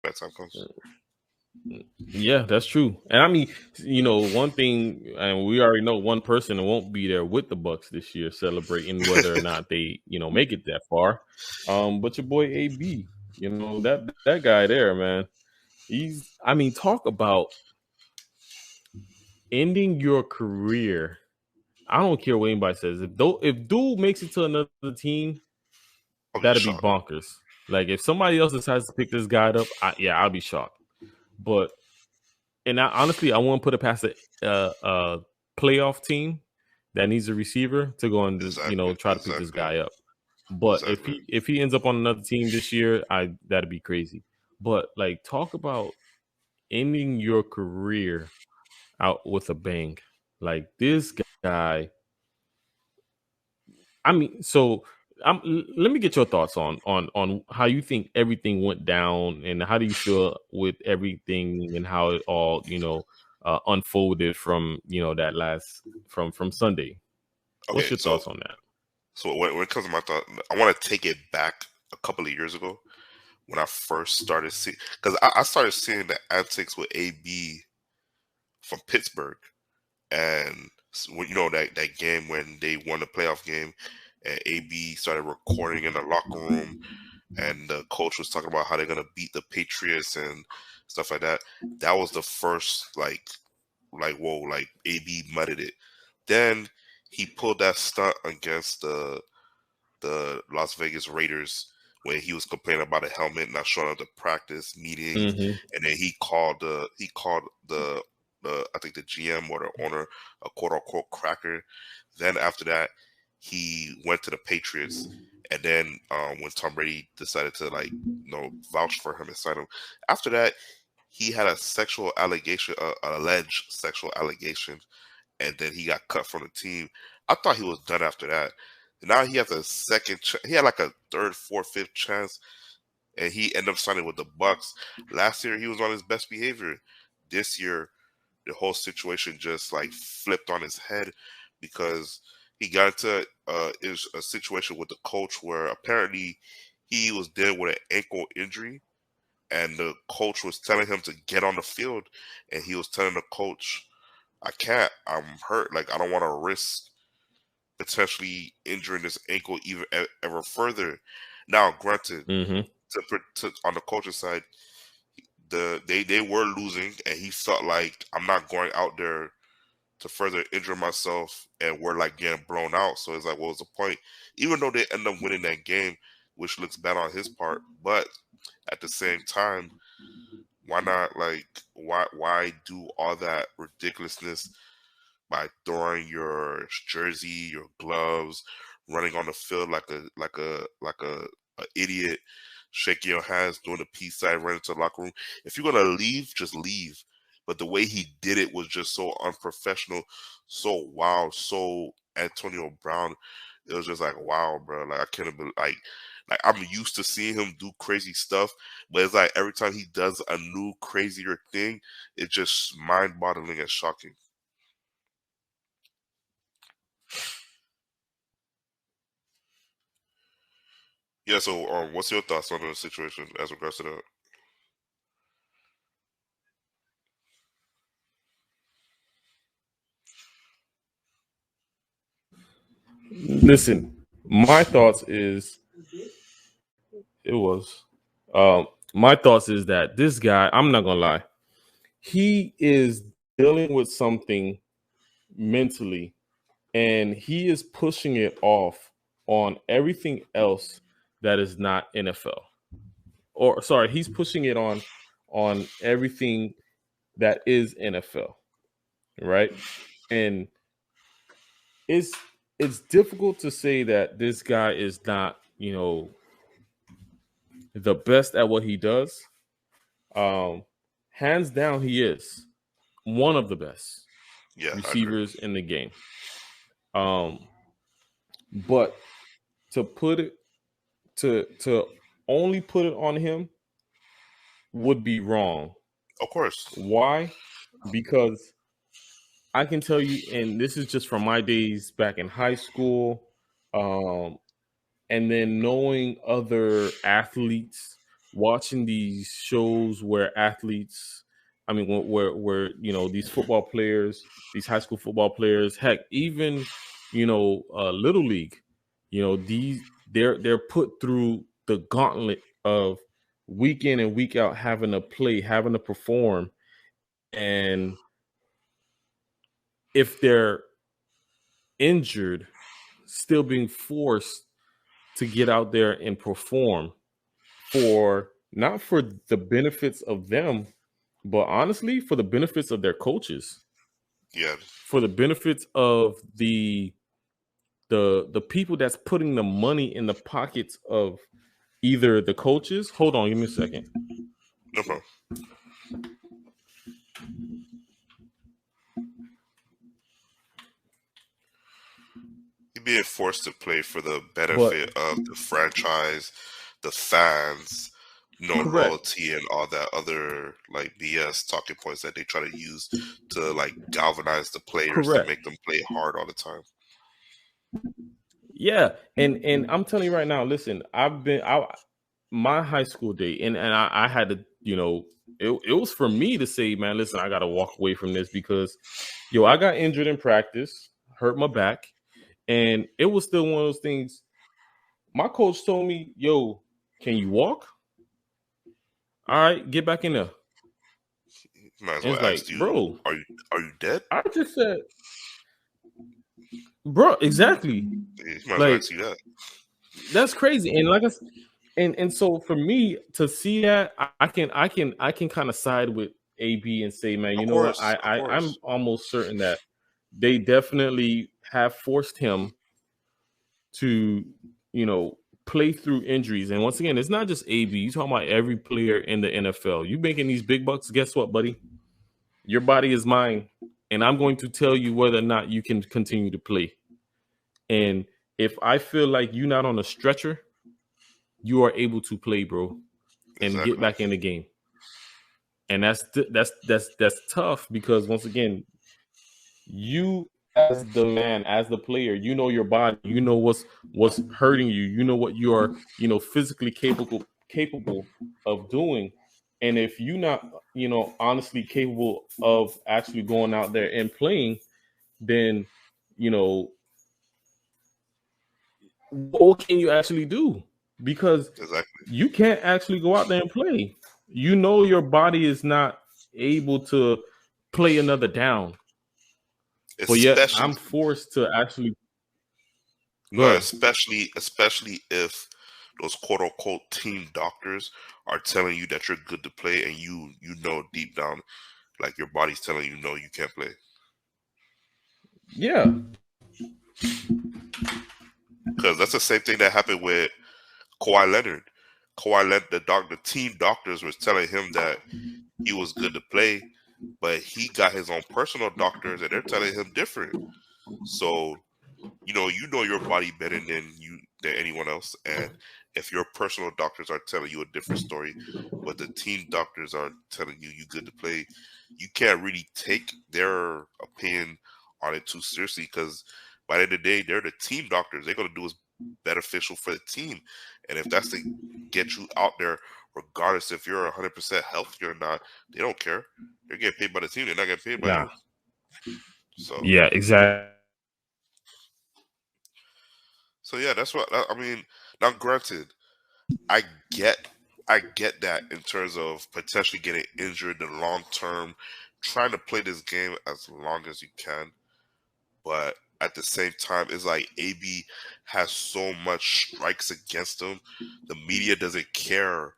that time comes. Yeah, that's true. And I mean, one thing, and we already know one person won't be there with the Bucks this year celebrating whether or not they, make it that far. But your boy AB, that guy there, man. Talk about ending your career. I don't care what anybody says. If dude makes it to another team, I'll be that'd be shocked. bonkers. Like if somebody else decides to pick this guy up, I'll be shocked. But honestly, I won't put it past a playoff team that needs a receiver to go and try to pick this guy up. But Exactly. if he ends up on another team this year, that'd be crazy. But like, talk about ending your career out with a bang. Like this guy. So let me get your thoughts on how you think everything went down, and how do you feel with everything and how it all unfolded from that last from Sunday. What's Okay, your thoughts on that? so when it comes to my thought, I want to take it back a couple of years ago when I first started seeing, because I started seeing the antics with AB from Pittsburgh, and when that game when they won the playoff game, and AB started recording in the locker room, and the coach was talking about how they're gonna beat the Patriots and stuff like that. That was the first whoa, like AB mudded it. Then he pulled that stunt against the Las Vegas Raiders when he was complaining about a helmet not showing up to practice meetings, Mm-hmm. and then he called the I think the GM or the owner a quote unquote cracker. Then after that, he went to the Patriots, and then when Tom Brady decided to vouch for him and sign him, after that he had a sexual allegation, alleged sexual allegation, and then he got cut from the team. I thought he was done after that. Now he has a second. He had like a third, fourth, fifth chance, and he ended up signing with the Bucks. Last year he was on his best behavior. This year, the whole situation just like flipped on his head because he got into a situation with the coach where apparently he was dealing with an ankle injury, and the coach was telling him to get on the field, and he was telling the coach, I can't. I'm hurt. Like I don't want to risk potentially injuring this ankle even ever further. Now, granted, Mm-hmm. on the coach's side, they were losing, and he felt like I'm not going out there to further injure myself, and we're like getting blown out. So it's like, what was the point? Even though they end up winning that game, which looks bad on his part, but at the same time, why not why do all that ridiculousness by throwing your jersey, your gloves, running on the field like a idiot, shaking your hands, doing the peace sign, running to the locker room. If you're gonna leave, just leave. But the way he did it was just so unprofessional, so wild, so Antonio Brown. It was just like, wow, bro. Like I can't believe, like I'm used to seeing him do crazy stuff, but it's like every time he does a new crazier thing, it's just mind-boggling and shocking. Yeah, so what's your thoughts on the situation as regards to that? Listen, my thoughts is it was my thoughts is that this guy, I'm not gonna lie, he is dealing with something mentally, and he is pushing it off on everything else that is not NFL. Or sorry, he's pushing it on everything that is NFL, right? And it's it's difficult to say that this guy is not, the best at what he does. Um, Hands down, he is one of the best Yeah, I agree. receivers in the game. Um, but to put it to only put it on him would be wrong. Of course. Why? Because I can tell you, and this is just from my days back in high school, um, and then knowing other athletes watching these shows where athletes, I mean, where these football players, these high school football players, heck, even little league, they're put through the gauntlet of week in and week out having to play, having to perform, and if they're injured, still being forced to get out there and perform for not for the benefits of them, but honestly for the benefits of their coaches, Yeah, for the benefits of the people that's putting the money in the pockets of either the coaches. Hold on, give me a second. no problem. You're being forced to play for the But benefit of the franchise, the fans, correct, loyalty, and all that other like BS talking points that they try to use to like galvanize the players to correct. make them play hard all the time. Yeah, and I'm telling you right now, listen, my high school day, and I had to, it was for me to say, man, listen, I got to walk away from this because, I got injured in practice, hurt my back, and it was still one of those things. My coach told me, yo, can you walk? All right, get back in there. Might as And well it's ask like, you, bro, are you dead? I just said, bro, exactly. You might as well Like, ask you that. that's crazy. And like I said, and so for me to see that, I can kind of side with AB and say, man, you Of know what? course, of I'm course. almost certain that they definitely have forced him to, play through injuries. And once again, it's not just AB. You talking about every player in the NFL. You making these big bucks? Guess what, buddy? Your body is mine, and I'm going to tell you whether or not you can continue to play. And if I feel like you're not on a stretcher, you are able to play, bro, and get Exactly. back in the game. And that's tough because once again, you as the man, as the player, you know your body, you know what's hurting you, you know what you are, physically capable of doing. And if you're not, honestly capable of actually going out there and playing, then you know what can you actually do? Because Exactly. you can't actually go out there and play. You know your body is not able to play another down, but yet Especially I'm forced to actually go no, ahead. especially if those quote unquote team doctors are telling you that you're good to play and you know deep down like your body's telling you no, you can't play. Yeah, Because that's the same thing that happened with Kawhi Leonard. The team doctors was telling him that he was good to play, but he got his own personal doctors and they're telling him different. So you know your body better than anyone else, and if your personal doctors are telling you a different story, but the team doctors are telling you good to play, you can't really take their opinion on it too seriously because by the end of the day, they're the team doctors. They're gonna do what's beneficial for the team, and if that's to get you out there, regardless if you're 100% healthy or not, they don't care. They're getting paid by the team. They're not getting paid by nah, you. So. yeah, exactly. So yeah, that's what I mean. Now, granted, I get, I get that in terms of potentially getting injured in the long term, trying to play this game as long as you can, but at the same time, it's like AB has so much strikes against him. The media doesn't care.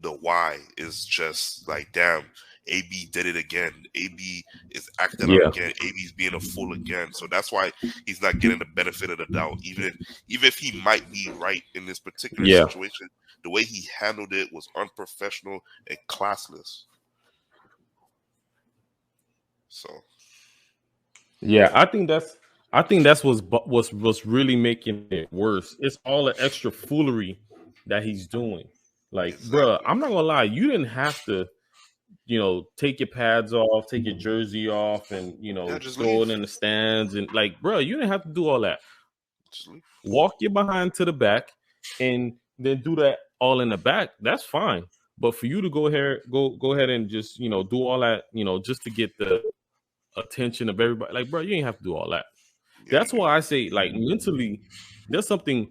The why is just like, damn, AB did it again. AB is acting up Yeah, again. AB's being a fool again. So that's why he's not getting the benefit of the doubt. Even if he might be right in this particular yeah, situation, the way he handled it was unprofessional and classless. So yeah. I think that's what's really making it worse. It's all the extra foolery that he's doing. Like, bruh, exactly. I'm not gonna lie, you didn't have to, take your pads off, take your jersey off, and Yeah, just throw leave. it in the stands, and like, bro, you didn't have to do all that. Just leave. Walk your behind to the back and then do that all in the back. That's fine. But for you to go ahead and just do all that, just to get the attention of everybody, like, bro, you ain't have to do all that. Yeah, That's why I say, like, mentally, there's something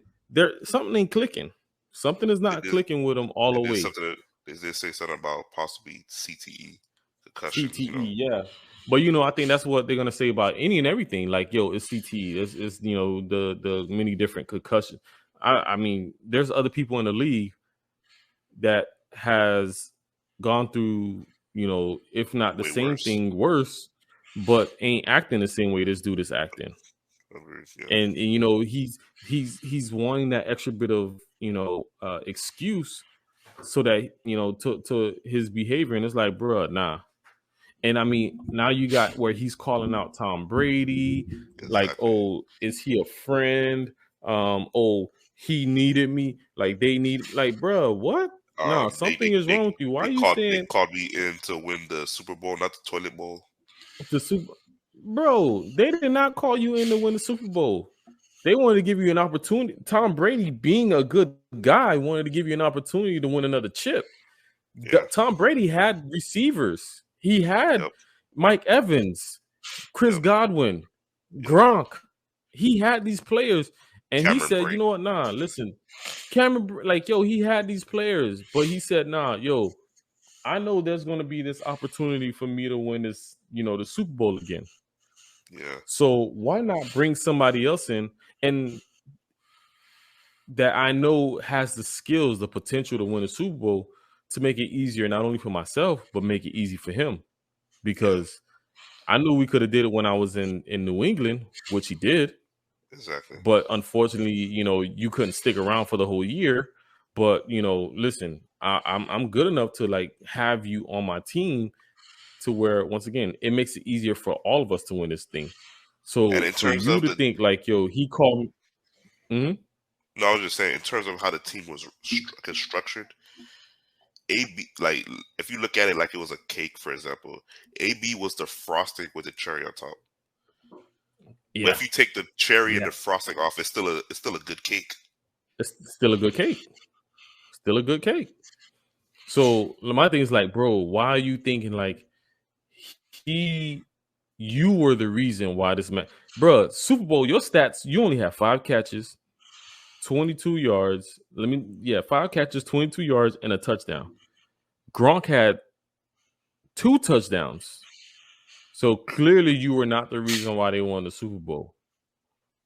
something ain't clicking. Something is they not did. clicking with him all They the did way. something. They did say something about possibly CTE, concussions. CTE, yeah. But I think that's what they're gonna say about any and everything. Like, yo, it's CTE. It's the many different concussions. I mean, there's other people in the league that has gone through, if not the Way same worse. thing, worse, but ain't acting the same way this dude is acting. Yeah. And he's wanting that extra bit of excuse so that to his behavior, and it's like, bruh, nah. And I mean, now you got where he's calling out Tom Brady, like, Exactly. oh, is he a friend? Oh, he needed me, like they need, like, bruh, what? No, They something is wrong with you. Why are you they saying called me in to win the Super Bowl, not the toilet bowl. the Super? Bro, they did not call you in to win the Super Bowl. They wanted to give you an opportunity. Tom Brady, being a good guy, wanted to give you an opportunity to win another chip. Yeah. Tom Brady had receivers. He had Yep. Mike Evans, Chris Yep. Godwin, Yep. Gronk. He had these players, and he Cameron said, "You Brate. know what? Nah, listen, Cameron, like, yo, he had these players, but he said, nah, yo, I know there's going to be this opportunity for me to win this, the Super Bowl again. Yeah. So why not bring somebody else in and that I know has the skills, the potential to win a Super Bowl, to make it easier not only for myself but make it easy for him, Yeah. because I knew we could have did it when I was in New England, which he did, Exactly. but unfortunately, you couldn't stick around for the whole year. But listen, I'm good enough to, like, have you on my team to where, once again, it makes it easier for all of us to win this thing. And So in for terms you of to the, think like, yo, he called me. Mhm. no, I was just saying, in terms of how the team was constructed, AB, like, if you look at it like it was a cake, for example, AB was the frosting with the cherry on top. But Yeah, if you take the cherry and yeah, the frosting off, it's still a good cake. it's still a good cake. Still a good cake. So my thing is like, bro, why are you thinking like he you were the reason why this man, bro? Super Bowl, your stats, you only have 5 catches, 22 yards. 5 catches, 22 yards, and a touchdown. Gronk had 2 touchdowns. So clearly you were not the reason why they won the Super Bowl.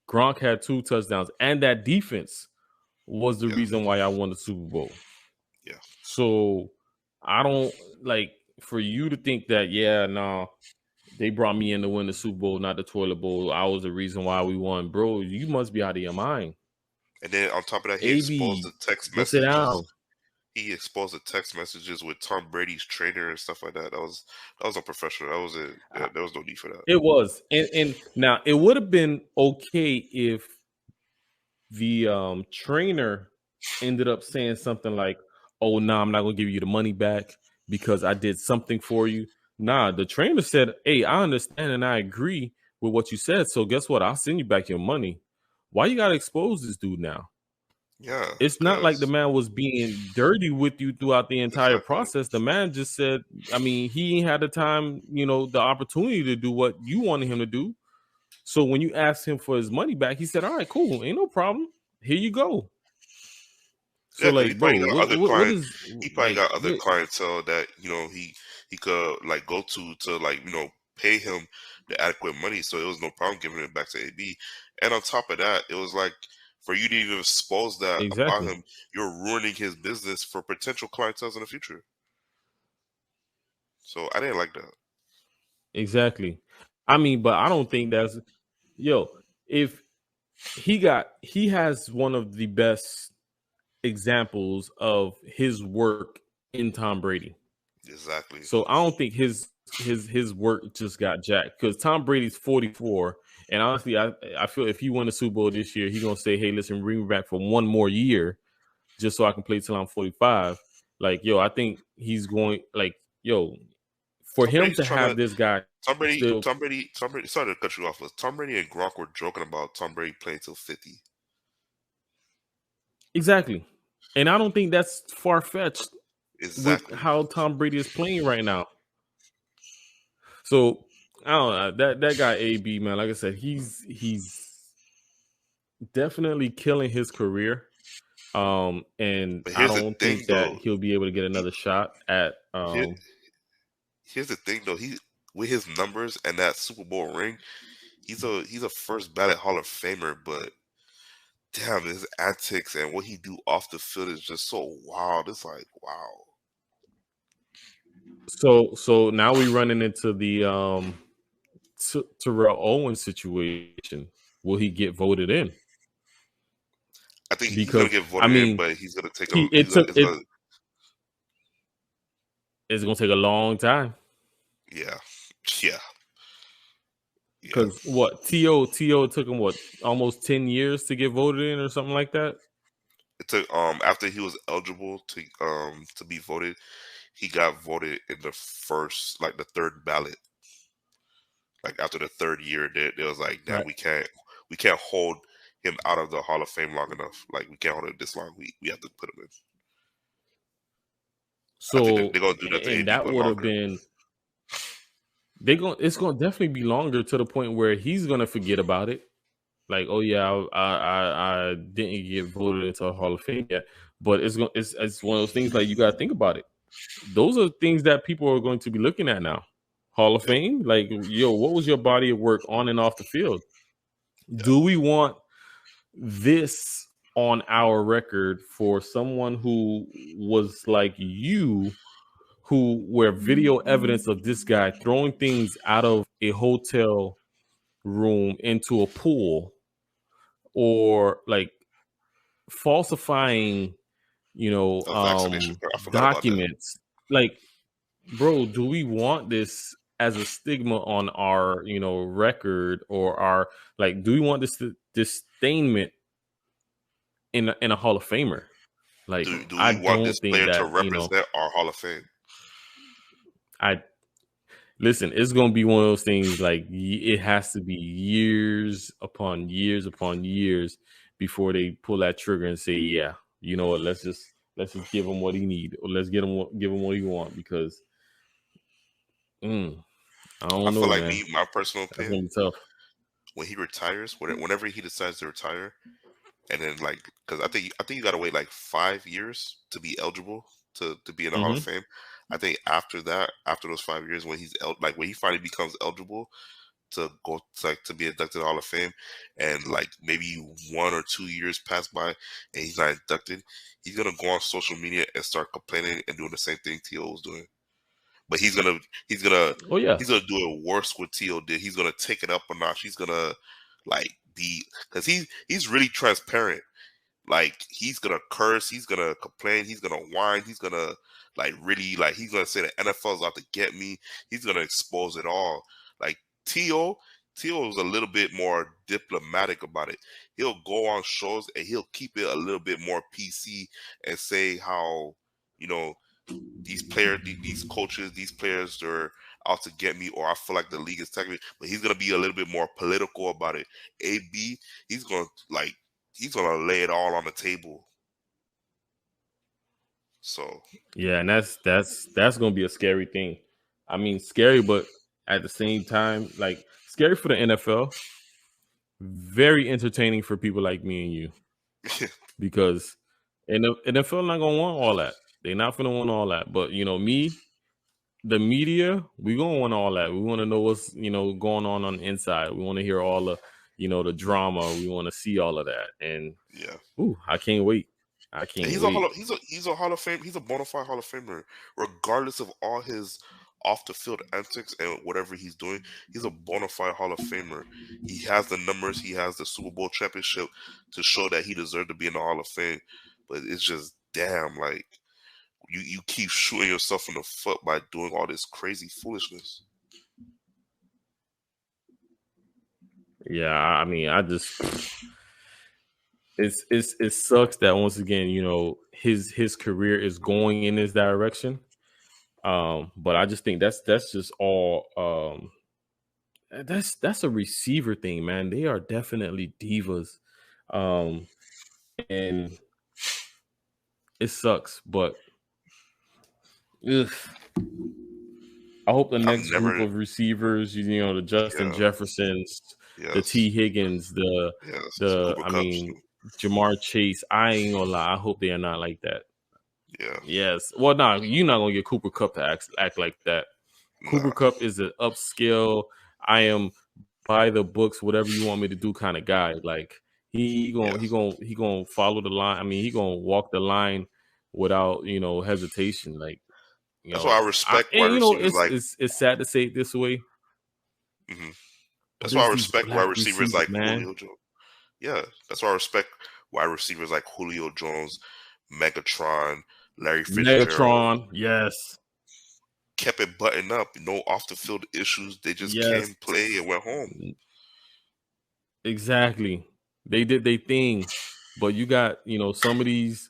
Gronk had 2 touchdowns, and that defense was the Yeah. reason why I won the Super Bowl. Yeah. So I don't, like, for you to think that, yeah, no, they brought me in to win the Super Bowl, not the toilet bowl. I was the reason why we won, bro. You must be out of your mind. And then on top of that, he exposed AB, the text go sit messages. down. He exposed the text messages with Tom Brady's trainer and stuff like that. That was unprofessional. That was it. Uh, There was no need for that. It was, and now it would have been okay if the trainer ended up saying something like, "Oh, nah, I'm not gonna give you the money back because I did something for you." Nah, the trainer said, "Hey, I understand and I agree with what you said. So guess what? I'll send you back your money." Why you gotta expose this dude now? Yeah, It's not like the because man was being dirty with you throughout the entire exactly, process. The man just said, I mean, he ain't had the time, the opportunity to do what you wanted him to do. So when you asked him for his money back, he said, "All right, cool, ain't no problem. Here you go." So yeah, because he like, probably bro, got other what client. is, He probably like, got other clientele that he could like go to like pay him the adequate money. So it was no problem giving it back to AB. And on top of that, it was like for you to even expose that about exactly, him, you're ruining his business for potential clientele in the future. So I didn't like that. exactly. I mean, but I don't think that's, yo, if he has one of the best examples of his work in Tom Brady. Exactly. So I don't think his work just got jacked, because Tom Brady's 44, and honestly, I feel if he won the Super Bowl this year, he's gonna say, "Hey, listen, bring me back for one more year, just so I can play till I'm 45." Like, yo, I think he's going, like, yo, for Tom him Brady's to trying to have this guy Tom Brady, still, Tom Brady, Tom Brady. Sorry to cut you off, but Tom Brady and Gronk were joking about Tom Brady playing till 50. exactly. And I don't think that's far fetched with Exactly. how Tom Brady is playing right now. So I don't know that guy AB, man. Like I said, he's definitely killing his career. And But I here's the don't thing, think that though. he'll be able to get He another shot at here, here's the thing, though. He with his numbers and that Super Bowl ring, he's a first ballot Hall of Famer. But damn, his antics and what he do off the field is just so wild. It's like wow. so now we running into the Terrell Owens situation. Will he get voted in? I think he's gonna Because get I voted in, mean, but he's gonna take he a. it took it. It's gonna take a long time. Yeah, yeah, yeah. Because what To took him what almost 10 years to get voted in or something like that. It took after he was eligible to be voted, he got voted in the first, like the third ballot. Like after the third year, they was like, "Damn, Right. we can't hold him out of the Hall of Fame long enough. Like we can't hold him this long. We have to put him in." I think they're So gonna do that to and AB, that but would have longer. been it's gonna definitely be longer to the point where he's gonna forget about it. Like, oh yeah, I didn't get voted into a Hall of Fame yet, but it's one of those things like you got to think about it. Those are things that people are going to be looking at now. Hall of Yep, Fame, like yo, what was your body of work on and off the field? yep. Do we want this on our record for someone who was like you, who where video evidence of this guy throwing things out of a hotel room into a pool or like falsifying, A vaccination. I forgot about that. documents. Like, bro, do we want this as a stigma on our, record or our like? Do we want this disdainment in a Hall of Famer? Like, Do I we want this don't think player to that represent our Hall of Fame? I listen. It's gonna be one of those things. Like, it has to be years upon years before they pull that trigger and say, yeah, you know what? Let's just give him what he need, or let's give him what he want because mm, I I don't feel know, like man. my personal That's gonna opinion, be tough. when he retires, whenever he decides to retire, and then like, because I think you gotta wait like 5 years to be eligible to be in the Hall of Hmm. Fame. I think after that, after those 5 years, when like when he finally becomes eligible to go to be inducted to the Hall of Fame, and like maybe 1 or 2 years pass by and he's not inducted, he's gonna go on social media and start complaining and doing the same thing T.O. was doing. But he's gonna Oh yeah, he's gonna do it worse what T.O. did. He's gonna take it up a notch. He's gonna like be, because he's really transparent. Like he's gonna curse, he's gonna complain, he's gonna whine, he's gonna like really, like he's gonna say the NFL's out to get me. He's gonna expose it all. Like T.O. T.O. is a little bit more diplomatic about it. He'll go on shows and he'll keep it a little bit more PC and say how, you know, these players, these coaches, these players are out to get me, or I feel like the league is taking me. But he's gonna be a little bit more political about it. AB, he's gonna like he's gonna lay it all on the table. So yeah, and that's gonna be a scary thing. I mean, scary, but at the same time, like scary for the NFL, very entertaining for people like me and you because and the NFL not gonna want all that. They're not gonna want all that. But me, the media, we gonna want all that. We want to know what's going on the inside. We want to hear all the the drama. We want to see all of that. And yeah. ooh, I can't wait. I And can't he's a wait. he's a Hall of Fame, he's a bona fide Hall of Famer, regardless of all his off the field antics and whatever he's doing. He's a bona fide Hall of Famer. He has the numbers, he has the Super Bowl championship to show that he deserved to be in the Hall of Fame. But it's just damn, like you keep shooting yourself in the foot by doing all this crazy foolishness. Yeah, I mean, I just it sucks that once again, his career is going in this direction. But I just think that's just all that's a receiver thing, man. They are definitely divas. Um and it sucks, but ugh. I hope the I've next group never. of receivers, the Justin Yeah. Jeffersons, the T. Yes. Higgins, Yes. the Cooper I Cups. mean Jamar Chase. I ain't gonna lie. I hope they are not like that. Yeah. Yes. Well, nah, you're not gonna get Cooper Cup to act like that. Cooper Nah. Cup is an upscale. I am by the books, whatever you want me to do kind of guy. Like Yes. he gonna follow the line. I mean, he gonna walk the line without hesitation. Like That's why I I respect wide and receivers like. it's sad to say it this way, Mhm. but That's why I there's these respect wide black receivers receivers, like man. Julio Jones. Yeah, that's why I respect wide receivers like Julio Jones, Megatron, Larry Fitzgerald. Megatron, yes, Kept it buttoned up, no off the field issues. They just yes, came, play, and went home. exactly. They did their thing, but you got some of these.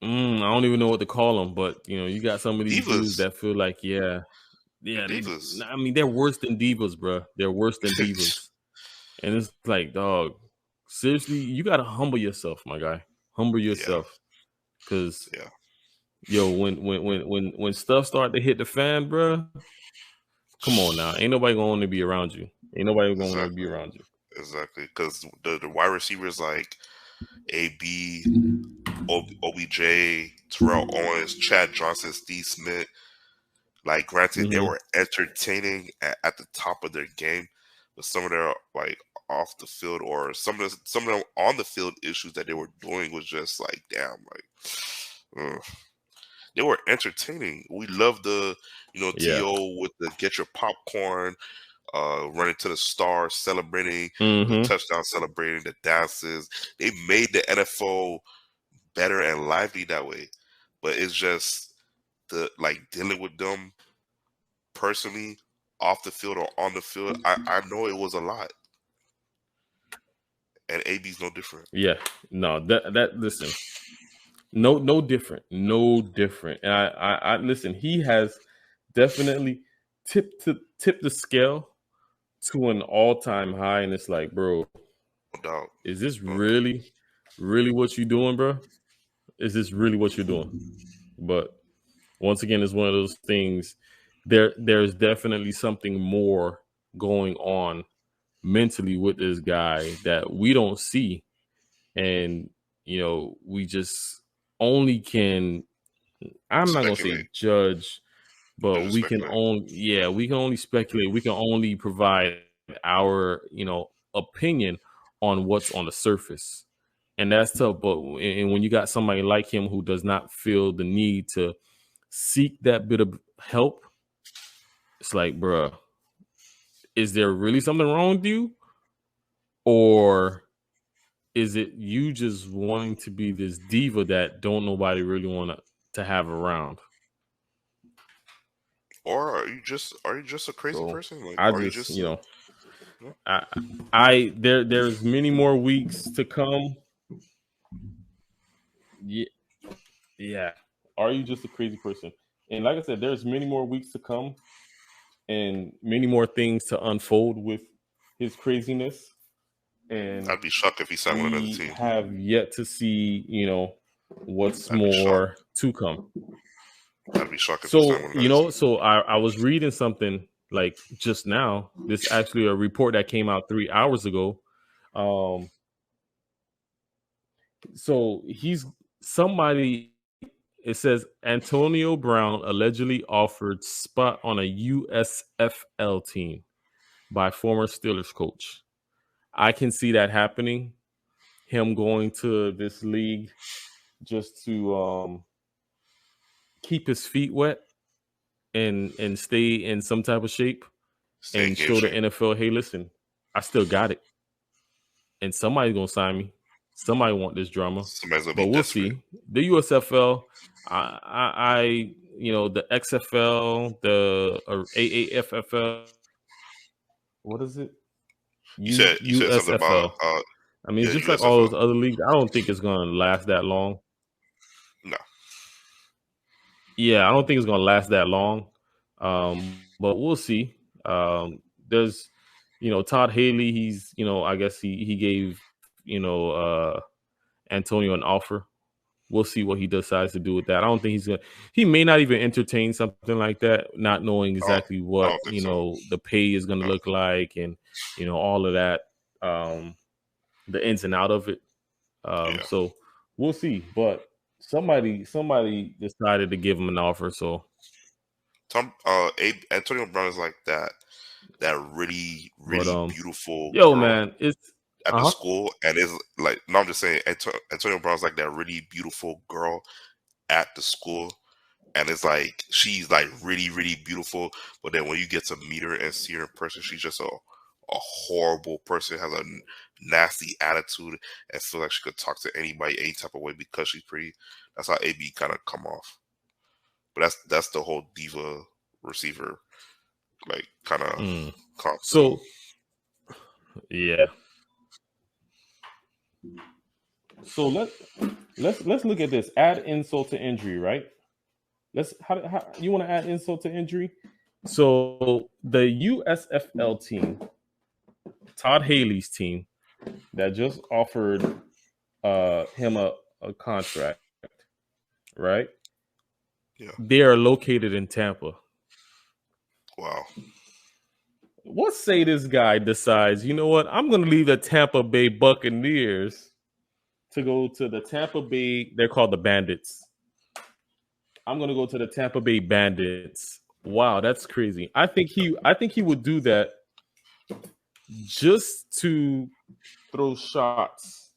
I don't even know what to call them, but you got some of these dudes Divas, that feel like, yeah, they're yeah, divas. I mean, they're worse than divas, bro. They're worse than divas, and it's like, dog, seriously, you gotta humble yourself, my guy. Humble Yeah, yourself, because yeah, yo, when stuff start to hit the fan, bro, come on now, ain't nobody gonna want to be around you. Ain't nobody gonna want to be exactly, around you. exactly. Because the wide receivers like AB, OBJ, Terrell Owens, Chad Johnson, Steve Smith. Like, granted, they Hmm. were entertaining at the top of their game, but some of their like off the field or some of them on the field issues that they were doing was just like, damn, like they were entertaining. We loved the Yeah. To with the get your popcorn, running to the star, celebrating the Hmm. touchdown, celebrating the dances. They made the NFL better and lively that way, but it's just the like dealing with them personally off the field or on the field. I know it was a lot, and AB's no different. Yeah. No, that listen. No different. No different. And I listen, he has definitely tipped the scale to an all-time high. And it's like, bro, No doubt. is this No doubt. really what you doing, bro? Is this really what you're doing? But once again, it's one of those things. There's definitely something more going on mentally with this guy that we don't see, and we just only can. I'm not gonna say Speculate. judge, but Just speculate. we can only speculate. We can only provide our opinion on what's on the surface, and that's tough. But and when you got somebody like him who does not feel the need to seek that bit of help, it's like, bruh, is there really something wrong with you, or is it you just wanting to be this diva that don't nobody really want to have around? Or are you just a crazy So person? Like, I are you just, just a, yeah, I, there's many more weeks to come. Yeah, yeah. Are you just a crazy person? And like I said, there's many more weeks to come and many more things to unfold with his craziness. And I'd be shocked if he signed with another we team. have yet to see, what's I'd be shocked. more to come. I'd be shocked if he signed So, with another team. so I was reading something like just now. This actually a report that came out 3 hours ago. Um, so he's somebody. It says Antonio Brown allegedly offered spot on a USFL team by former Steelers coach. I can see that happening. Him going to this league just to keep his feet wet and stay in some type of shape Stay in and game show the shape. NFL, hey, listen, I still got it, and somebody's gonna sign me. Somebody want this drama, Somebody's gonna be but we'll desperate. see. The USFL, the XFL, the AAFFL. What is it? You said something about USFL. I mean, yeah, just like all USFL. those other leagues, I don't think it's gonna last that long. No, Yeah, I don't think it's gonna last that long. But we'll see. There's, Todd Haley. He's, I guess he gave, Antonio an offer. we'll see what he decides to do with that. I don't think he's gonna. He may not even entertain something like that, not knowing exactly I what don't think so. the pay is going to No. look like, and all of that, the ins and out of it. Yeah. So we'll see. But somebody decided to give him an offer. So, Antonio Brown is like that really but really beautiful yo, girl man, it's at the school, and it's like, no, I'm just saying, Antonio Brown's like that really beautiful girl at the school, and it's like she's like really really beautiful, but then when you get to meet her and see her in person, she's just a horrible person, has a nasty attitude, and feel like she could talk to anybody any type of way because she's pretty. That's how AB kind of come off. But that's the whole diva receiver like kind of concept. So yeah. So let's look at this. Add insult to injury, right? Let's how you want to add insult to injury? So the USFL team, Todd Haley's team, that just offered him a contract, right? Yeah. They are located in Tampa. Wow. What say this guy decides, you know what? I'm going to leave the Tampa Bay Buccaneers to go to the Tampa Bay. They're called the Bandits. I'm going to go to the Tampa Bay Bandits. Wow, that's crazy. I think he would do that just to throw shots.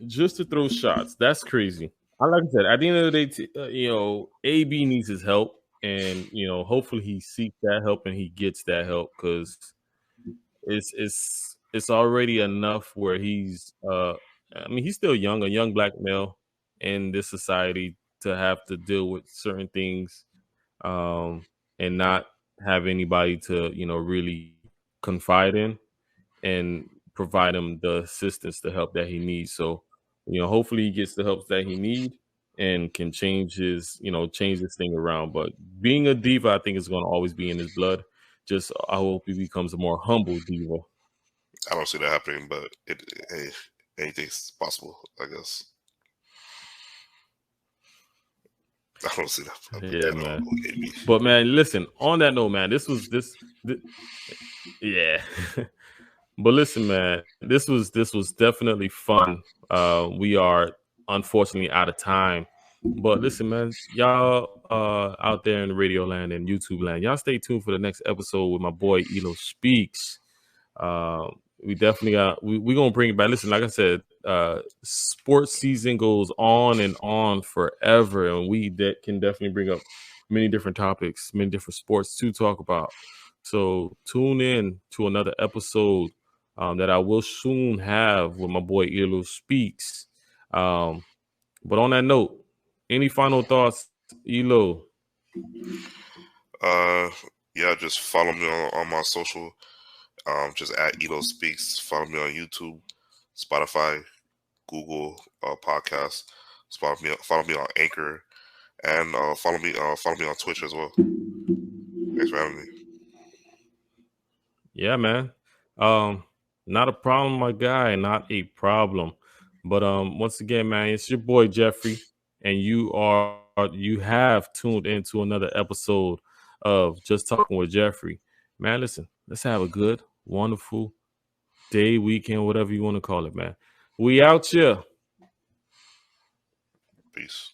Just to throw shots. That's crazy. Like I said, at the end of the day, AB needs his help, and hopefully he seeks that help and he gets that help, because it's already enough where he's I mean, he's still young, a young black male in this society, to have to deal with certain things, and not have anybody to really confide in and provide him the assistance, the help that he needs. So, hopefully he gets the help that he needs and can change this thing around. But being a diva, I think, is going to always be in his blood. Just I hope he becomes a more humble diva. I don't see that happening, but hey, anything's possible, I guess. I don't see that Yeah, at all. man. AB. But man, listen. On that note, man, yeah. But listen, man, this was definitely fun. We are unfortunately out of time. But listen, man, y'all out there in radio land and YouTube land, y'all stay tuned for the next episode with my boy Elo Speaks. We definitely got we gonna bring it back. Listen, like I said, sports season goes on and on forever, and we can definitely bring up many different topics, many different sports to talk about. So tune in to another episode that I will soon have with my boy Elo Speaks. But on that note, any final thoughts, Elo? Yeah, just follow me on my social. Just at Elo Speaks. Follow me on YouTube, Spotify, Google Podcasts. Follow me on Anchor, and follow me on Twitch as well. Thanks for having me. Yeah, man. Not a problem, my guy. Not a problem. But once again, man, it's your boy Jeffrey, and you have tuned into another episode of Just Talking with Jeffrey. Man, listen, let's have a good, wonderful day, weekend, whatever you want to call it, man. We out here. Peace.